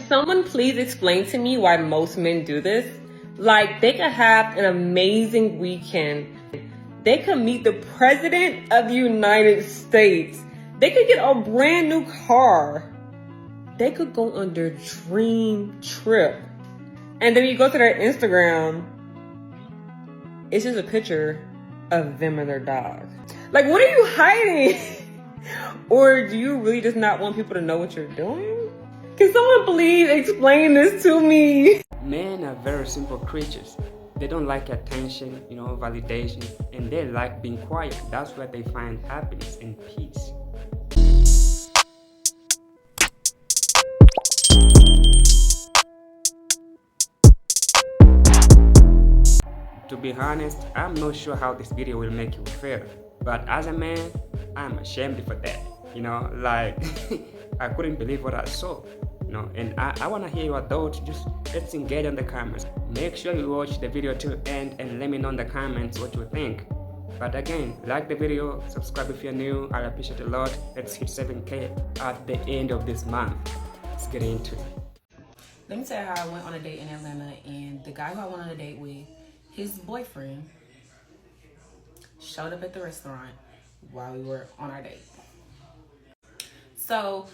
someone please explain to me why most men do this? Like, they could have an amazing weekend. They could meet the President of the United States. They could get a brand new car. They could go on their dream trip. And then you go to their Instagram, it's just a picture of them and their dog. Like, what are you hiding? Or do you really just not want people to know what you're doing? Can someone please explain this to me? Men are very simple creatures. They don't like attention, validation, and they like being quiet. That's where they find happiness and peace. To be honest, I'm not sure how this video will make you feel, but as a man, I'm ashamed for that. I couldn't believe what I saw. And I want to hear your thoughts. Just let's engage on the comments. Make sure you watch the video till end and let me know in the comments what you think. But again, like the video, subscribe if you're new. I appreciate it a lot. Let's hit 7K at the end of this month. Let's get into it. Let me tell you how I went on a date in Atlanta, and the guy who I went on a date with, his boyfriend showed up at the restaurant while we were on our date. So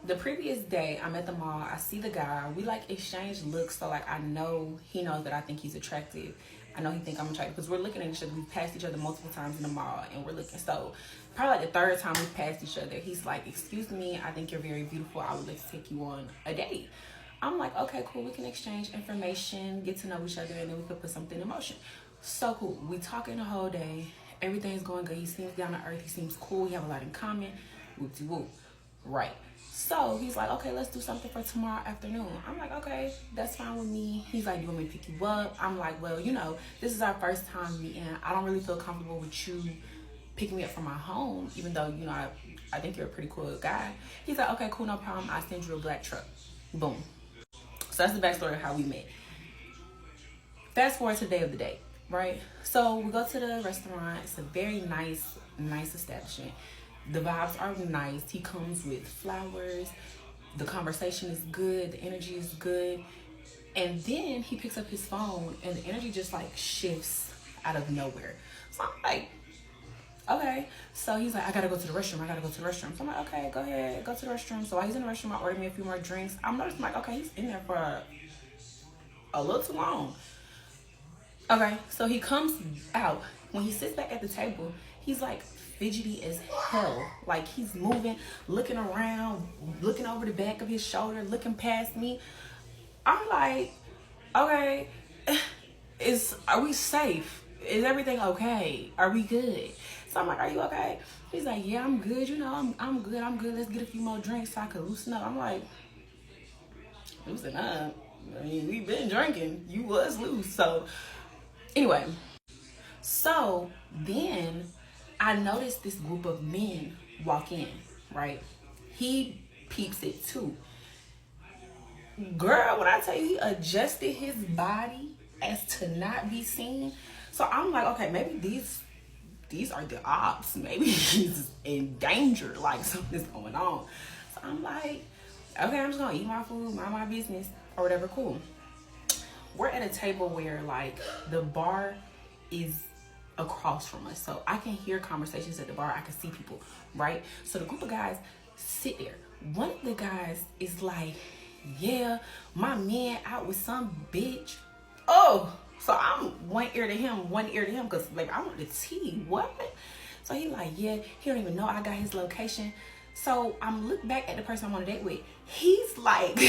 the previous day, I'm at the mall, I see the guy, we exchange looks, so I know he knows that I think he's attractive. I know he think I'm attractive because we're looking at each other. We've passed each other multiple times in the mall and we're looking. So probably the third time we've passed each other, he's like, "Excuse me, I think you're very beautiful. I would like to take you on a date." I'm like, "Okay, cool. We can exchange information, get to know each other, and then we could put something in motion." So cool. We talking the whole day. Everything's going good. He seems down to earth. He seems cool. We have a lot in common. Whoop-de-whoop. Right. So he's like, "Okay, let's do something for tomorrow afternoon." I'm like, "Okay, that's fine with me." He's like, "Do you want me to pick you up?" I'm like, "Well, this is our first time meeting. I don't really feel comfortable with you picking me up from my home, even though, I think you're a pretty cool guy." He's like, "Okay, cool, no problem. I'll send you a black truck." Boom. So that's the backstory of how we met. Fast forward to the day of the date, right? So we go to the restaurant. It's a very nice establishment. The vibes are nice. He comes with flowers. The conversation is good. The energy is good. And then he picks up his phone and the energy just shifts out of nowhere. So I'm like, okay. So he's like, "I gotta go to the restroom. So I'm like, "Okay, go ahead, go to the restroom." So while he's in the restroom, I ordered me a few more drinks. I'm noticing okay, he's in there for a little too long. Okay, so he comes out. When he sits back at the table, he's fidgety as hell. He's moving, looking around, looking over the back of his shoulder, looking past me. I'm like, "Okay, are we safe? Is everything okay? Are we good?" So I'm like, "Are you okay?" He's like, "Yeah, I'm good. I'm good. Let's get a few more drinks so I can loosen up." I'm like, "Loosen up? I mean, we've been drinking. You was loose." So anyway, so then I noticed this group of men walk in, right? He peeps it too. Girl, when I tell you he adjusted his body as to not be seen. So I'm like, okay, maybe these are the ops. Maybe he's in danger, something's going on. So I'm like, okay, I'm just gonna eat my food, mind my business, or whatever, cool. We're at a table where the bar is across from us, so I can hear conversations at the bar. I can see people, right? So the group of guys sit there. One of the guys is like, "Yeah, my man out with some bitch." Oh, so I'm one ear to him because I want the tea. What? So he like, "Yeah, he don't even know I got his location." So I'm looking back at the person I'm on a date with. He's like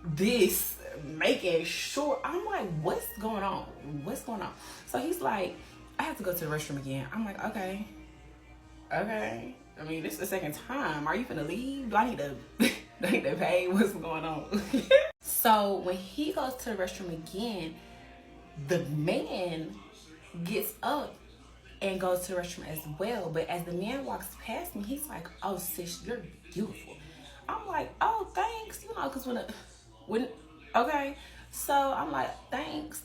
this, making sure. I'm like, what's going on? So he's like, "I have to go to the restroom again." I'm like, okay. I mean, this is the second time. Are you finna leave? Do I need to pay? What's going on? So when he goes to the restroom again, the man gets up and goes to the restroom as well. But as the man walks past me, he's like, "Oh, sis, you're beautiful." I'm like, "Oh, thanks." Because when okay. So I'm like, "Thanks."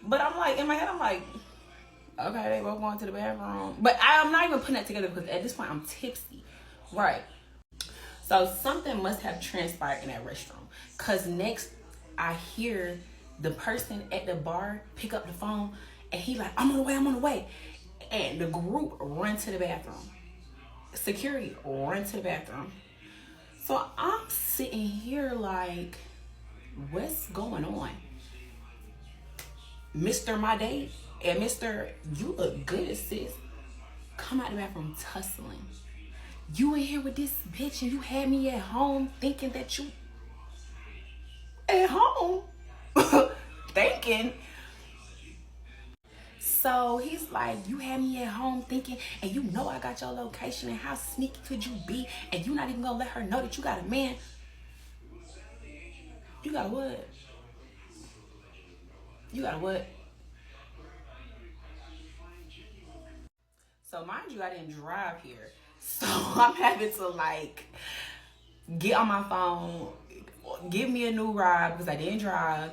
But I'm like, in my head, I'm like, okay, they both going to the bathroom. But I'm not even putting that together because at this point I'm tipsy. Right. So something must have transpired in that restroom. Cause next I hear the person at the bar pick up the phone and he like, I'm on the way. And the group run to the bathroom. Security run to the bathroom. So I'm sitting here like, what's going on? Mr. My Date and Mr. You look good, sis. Come out the bathroom tussling. You in here with this bitch and you had me at home thinking that you at home thinking. So he's like, you had me at home thinking, and you know I got your location, and how sneaky could you be? And you not even gonna let her know that you got a man. You got a what? You got a what? So mind you, I didn't drive here. So I'm having to like get on my phone, give me a new ride because I didn't drive.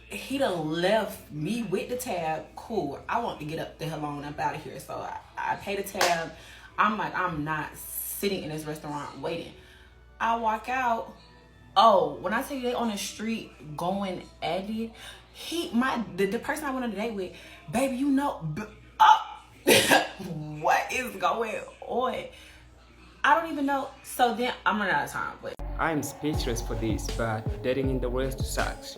He done left me with the tab. Cool. I want to get up the hell on up out of here. So I pay the tab. I'm like, I'm not sitting in this restaurant waiting. I walk out. Oh, when I tell you they on the street going at it, the person I went on a date with, baby, you know, what is going on? I don't even know. So then I'm running out of time. But I'm speechless for this, but dating in the West sucks.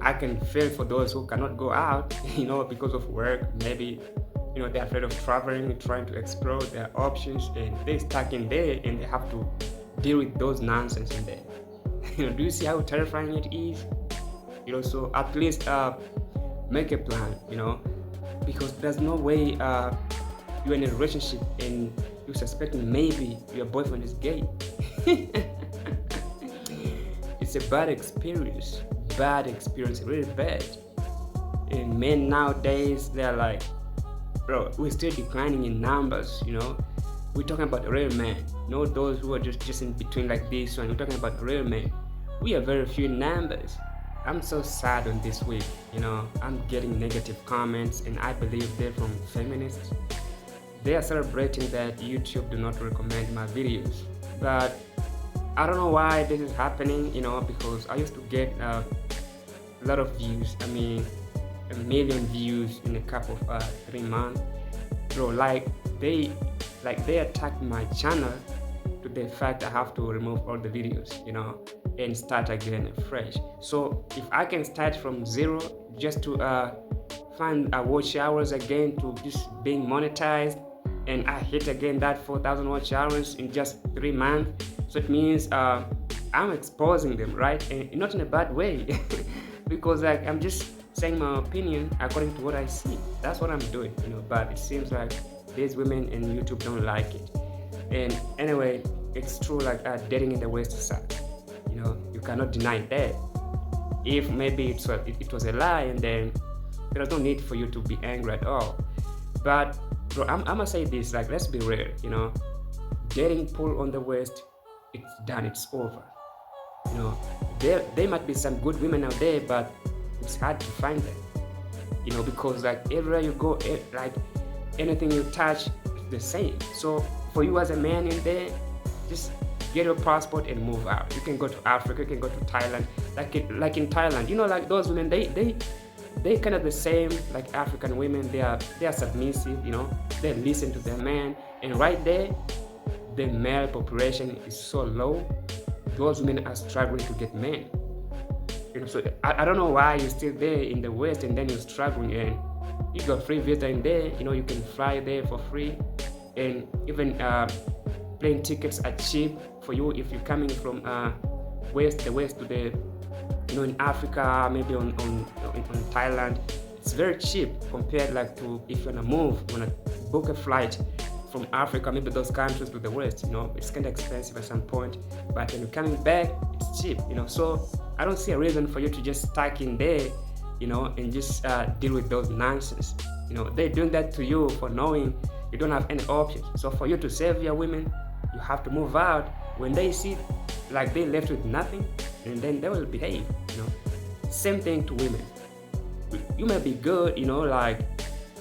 I can feel for those who cannot go out, because of work. Maybe, they're afraid of traveling, trying to explore their options, and they're stuck in there and they have to deal with those nonsense in there. Do you see how terrifying it is? So at least make a plan, because there's no way you're in a relationship and you're suspecting maybe your boyfriend is gay. It's a bad experience, really bad. And men nowadays, they're like, bro, we're still declining in numbers, We're talking about real men, not those who are just in between like this one. We're talking about real men. We are very few numbers. I'm so sad on this week, I'm getting negative comments, and I believe they're from feminists. They are celebrating that YouTube do not recommend my videos, but I don't know why this is happening, because I used to get a lot of views. I mean, 1 million views in a couple of 3 months. Bro, they attacked my channel to the fact I have to remove all the videos, and start again fresh. So if I can start from zero just to find watch hours again to just being monetized, and I hit again that 4,000 watch hours in just 3 months, so it means I'm exposing them, right? And not in a bad way, because I'm just saying my opinion according to what I see. That's what I'm doing, but it seems like these women in YouTube don't like it. And anyway, it's true, dating in the West sucks. You cannot deny that. If maybe it was a lie, and then there's no need for you to be angry at all. But bro, I'm gonna say this, let's be real, dating pool on the West, it's done, it's over. There might be some good women out there, but it's hard to find them. Because everywhere you go, anything you touch, it's the same. So for you as a man in there, just get your passport and move out. You can go to Africa, you can go to Thailand. Like in Thailand, those women, they kind of the same like African women. They are submissive, they listen to their man, and right there, the male population is so low. Those women are struggling to get men. So I don't know why you're still there in the West and then you're struggling, and you got free visa in there. You can fly there for free, and even plane tickets are cheap for you if you're coming from the West to the in Africa, maybe on Thailand. It's very cheap compared to if you wanna book a flight from Africa, maybe those countries to the West. It's kind of expensive at some point, but when you're coming back, it's cheap. So I don't see a reason for you to just stuck in there, and just deal with those nonsense. They're doing that to you for knowing you don't have any options. So for you to save your women, you have to move out. When they see they left with nothing, and then they will behave. Same thing to women. You may be good,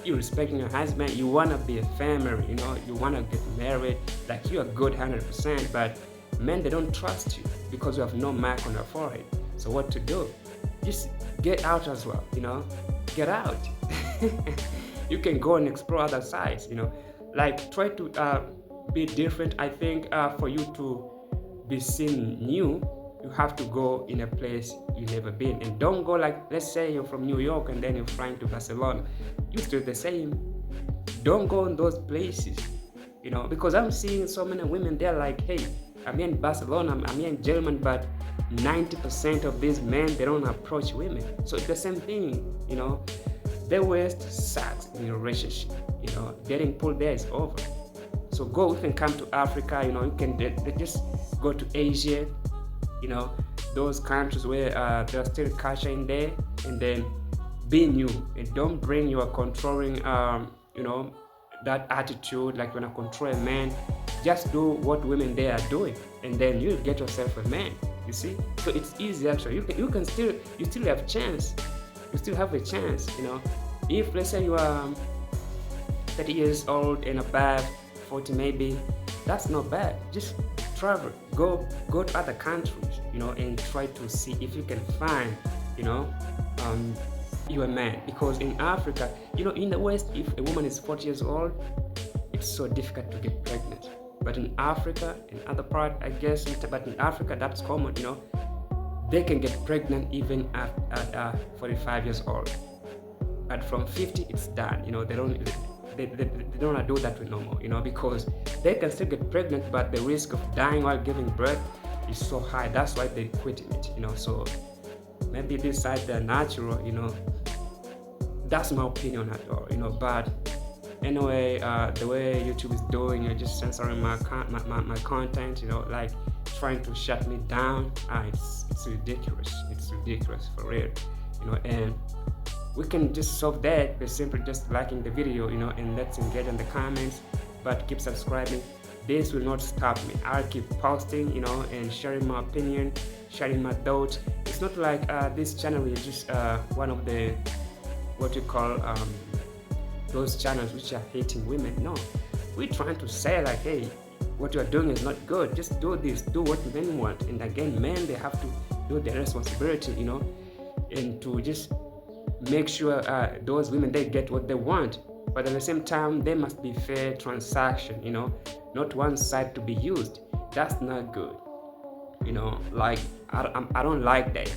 you respecting your husband, you want to be a family, you know, you want to get married, like you're good 100%, but men, they don't trust you because you have no mark on your forehead. So what to do? Just get out as well, you know, get out. You can go and explore other sides, you know, like try to be different. I think for you to be seen new, you have to go in a place you've never been, and don't go like, let's say you're from New York and then you're flying to Barcelona, you're still the same. Don't go in those places, you know, because I'm seeing so many women, they're like, hey, I'm here in Barcelona, I'm here in Germany, but 90% of these men, they don't approach women. So it's the same thing, you know. The West sucks in a relationship, you know, getting pulled there is over. So go, you can come to Africa, you know, you can just go to Asia, you know, those countries where there's still culture in there, and then be new, and don't bring your controlling, you know, that attitude, like when I control a man. Just do what women there are doing, and then you'll get yourself a man, you see. So it's easy actually. You still have chance. You still have a chance, you know. If let's say you are 30 years old and above, 40 maybe, that's not bad. Just travel, go to other countries, you know, and try to see if you can find, you know, you a man. Because in Africa, you know, in the West, if a woman is 40 years old, it's so difficult to get pregnant. But in Africa, in other part, I guess, but in Africa, that's common, you know. They can get pregnant even at 45 years old. But from 50, it's done. You know, they don't want to do that no more, you know, because they can still get pregnant, but the risk of dying while giving birth is so high. That's why they're quitting it, you know. So maybe this side, they're natural, you know. That's my opinion at all, you know. But anyway, the way YouTube is doing, you're just censoring my content, you know, like trying to shut me down. It's ridiculous. It's ridiculous for real, you know. And we can just solve that by simply just liking the video, you know, and let's engage in the comments. But keep subscribing. This will not stop me. I'll keep posting, you know, and sharing my opinion, sharing my thoughts. It's not like this channel is just one of the what you call those channels which are hating women. No, we're trying to say like, hey, what you're doing is not good. Just do this, do what men want. And again, men, they have to do their responsibility, you know, and to just make sure those women, they get what they want. But at the same time, there must be fair transaction, you know, not one side to be used. That's not good, you know. Like I don't like that,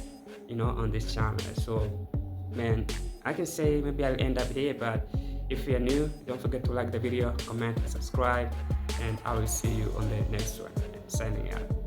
you know, on this channel. So man, I can say maybe I'll end up here, but if you're new, don't forget to like the video, comment, subscribe, and I will see you on the next one. Signing out.